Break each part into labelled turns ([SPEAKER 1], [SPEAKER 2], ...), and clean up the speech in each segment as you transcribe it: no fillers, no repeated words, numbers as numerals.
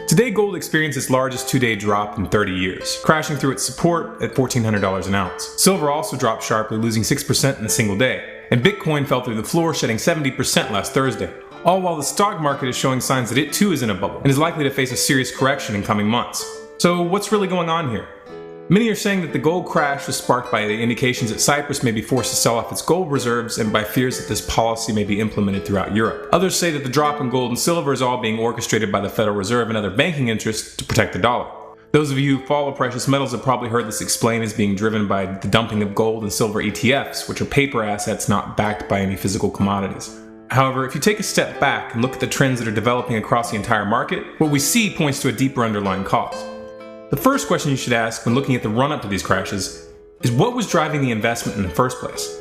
[SPEAKER 1] Today, gold experienced its largest two-day drop in 30 years, crashing through its support at $1,400 an ounce. Silver also dropped sharply, losing 6% in a single day, and Bitcoin fell through the floor, shedding 70% last Thursday. All while the stock market is showing signs that it too is in a bubble, and is likely to face a serious correction in coming months. So what's really going on here? Many are saying that the gold crash was sparked by the indications that Cyprus may be forced to sell off its gold reserves and by fears that this policy may be implemented throughout Europe. Others say that the drop in gold and silver is all being orchestrated by the Federal Reserve and other banking interests to protect the dollar. Those of you who follow precious metals have probably heard this explained as being driven by the dumping of gold and silver ETFs, which are paper assets not backed by any physical commodities. However, if you take a step back and look at the trends that are developing across the entire market, what we see points to a deeper underlying cause. The first question you should ask when looking at the run-up to these crashes is what was driving the investment in the first place?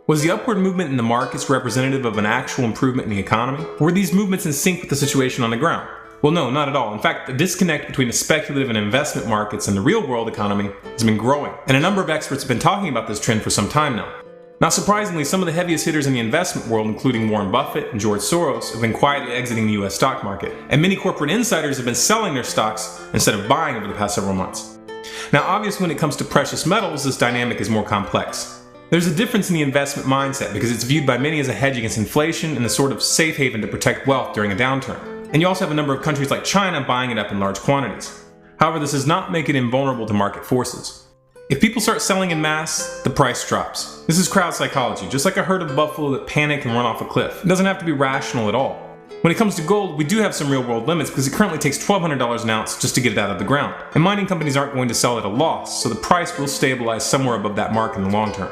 [SPEAKER 1] Was the upward movement in the markets representative of an actual improvement in the economy? Or were these movements in sync with the situation on the ground? Well, no, not at all. In fact, the disconnect between the speculative and investment markets and the real-world economy has been growing, and a number of experts have been talking about this trend for some time now. Not surprisingly, some of the heaviest hitters in the investment world, including Warren Buffett and George Soros, have been quietly exiting the US stock market, and many corporate insiders have been selling their stocks instead of buying over the past several months. Now, obviously when it comes to precious metals, this dynamic is more complex. There's a difference in the investment mindset because it's viewed by many as a hedge against inflation and a sort of safe haven to protect wealth during a downturn. And you also have a number of countries like China buying it up in large quantities. However, this does not make it invulnerable to market forces. If people start selling in mass, the price drops. This is crowd psychology, just like a herd of buffalo that panic and run off a cliff. It doesn't have to be rational at all. When it comes to gold, we do have some real-world limits because it currently takes $1,200 an ounce just to get it out of the ground. And mining companies aren't going to sell at a loss, so the price will stabilize somewhere above that mark in the long term.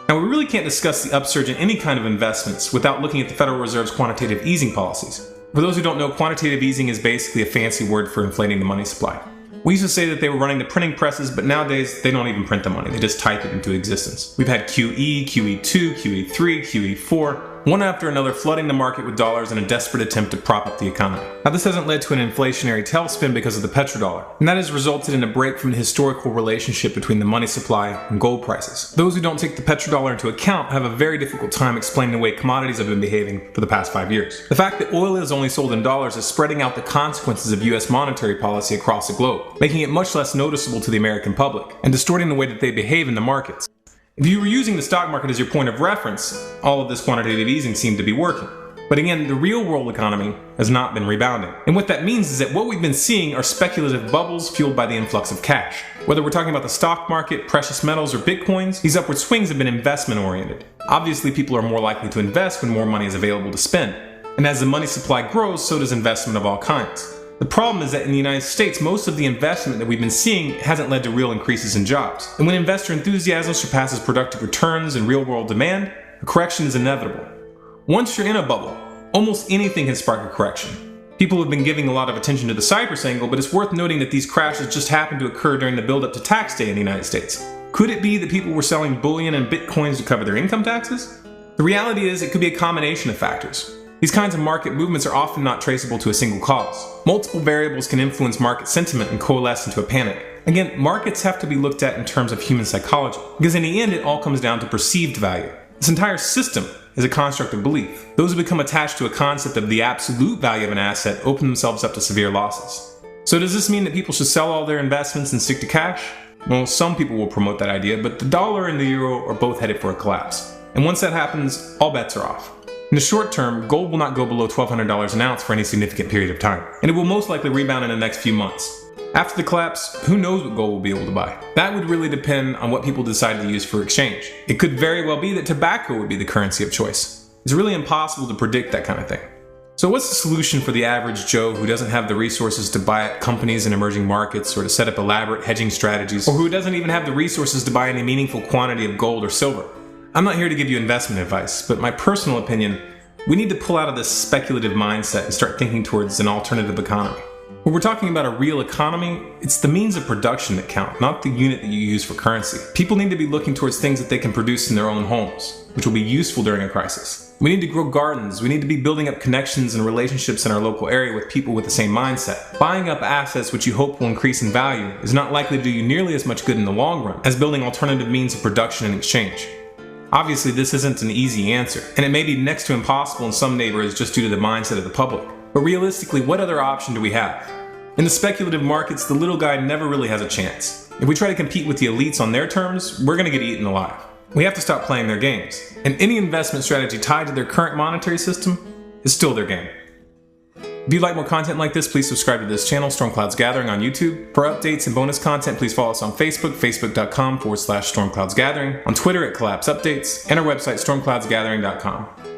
[SPEAKER 1] Now, we really can't discuss the upsurge in any kind of investments without looking at the Federal Reserve's quantitative easing policies. For those who don't know, quantitative easing is basically a fancy word for inflating the money supply. We used to say that they were running the printing presses, but nowadays they don't even print the money, they just type it into existence. We've had QE, QE2, QE3, QE4, one after another flooding the market with dollars in a desperate attempt to prop up the economy. Now, this hasn't led to an inflationary tailspin because of the petrodollar, and that has resulted in a break from the historical relationship between the money supply and gold prices. Those who don't take the petrodollar into account have a very difficult time explaining the way commodities have been behaving for the past 5 years. The fact that oil is only sold in dollars is spreading out the consequences of US monetary policy across the globe, making it much less noticeable to the American public, and distorting the way that they behave in the markets. If you were using the stock market as your point of reference, all of this quantitative easing seemed to be working. But again, the real world economy has not been rebounding. And what that means is that what we've been seeing are speculative bubbles fueled by the influx of cash. Whether we're talking about the stock market, precious metals, or bitcoins, these upward swings have been investment oriented. Obviously, people are more likely to invest when more money is available to spend. And as the money supply grows, so does investment of all kinds. The problem is that in the United States, most of the investment that we've been seeing hasn't led to real increases in jobs. And when investor enthusiasm surpasses productive returns and real-world demand, a correction is inevitable. Once you're in a bubble, almost anything can spark a correction. People have been giving a lot of attention to the Cyprus angle, but it's worth noting that these crashes just happened to occur during the build-up to tax day in the United States. Could it be that people were selling bullion and bitcoins to cover their income taxes? The reality is it could be a combination of factors. These kinds of market movements are often not traceable to a single cause. Multiple variables can influence market sentiment and coalesce into a panic. Again, markets have to be looked at in terms of human psychology, because in the end it all comes down to perceived value. This entire system is a construct of belief. Those who become attached to a concept of the absolute value of an asset open themselves up to severe losses. So does this mean that people should sell all their investments and stick to cash? Well, some people will promote that idea, but the dollar and the euro are both headed for a collapse. And once that happens, all bets are off. In the short term, gold will not go below $1,200 an ounce for any significant period of time, and it will most likely rebound in the next few months. After the collapse, who knows what gold will be able to buy? That would really depend on what people decide to use for exchange. It could very well be that tobacco would be the currency of choice. It's really impossible to predict that kind of thing. So what's the solution for the average Joe who doesn't have the resources to buy at companies in emerging markets or to set up elaborate hedging strategies, or who doesn't even have the resources to buy any meaningful quantity of gold or silver? I'm not here to give you investment advice, but my personal opinion, we need to pull out of this speculative mindset and start thinking towards an alternative economy. When we're talking about a real economy, it's the means of production that count, not the unit that you use for currency. People need to be looking towards things that they can produce in their own homes, which will be useful during a crisis. We need to grow gardens, we need to be building up connections and relationships in our local area with people with the same mindset. Buying up assets which you hope will increase in value is not likely to do you nearly as much good in the long run as building alternative means of production and exchange. Obviously, this isn't an easy answer, and it may be next to impossible in some neighborhoods just due to the mindset of the public. But realistically, what other option do we have? In the speculative markets, the little guy never really has a chance. If we try to compete with the elites on their terms, we're going to get eaten alive. We have to stop playing their games, and any investment strategy tied to their current monetary system is still their game. If you'd like more content like this, please subscribe to this channel, Stormcloud's Gathering on YouTube. For updates and bonus content, please follow us on Facebook, facebook.com/StormcloudsGathering, on Twitter at Collapse Updates, and our website, stormcloudsgathering.com.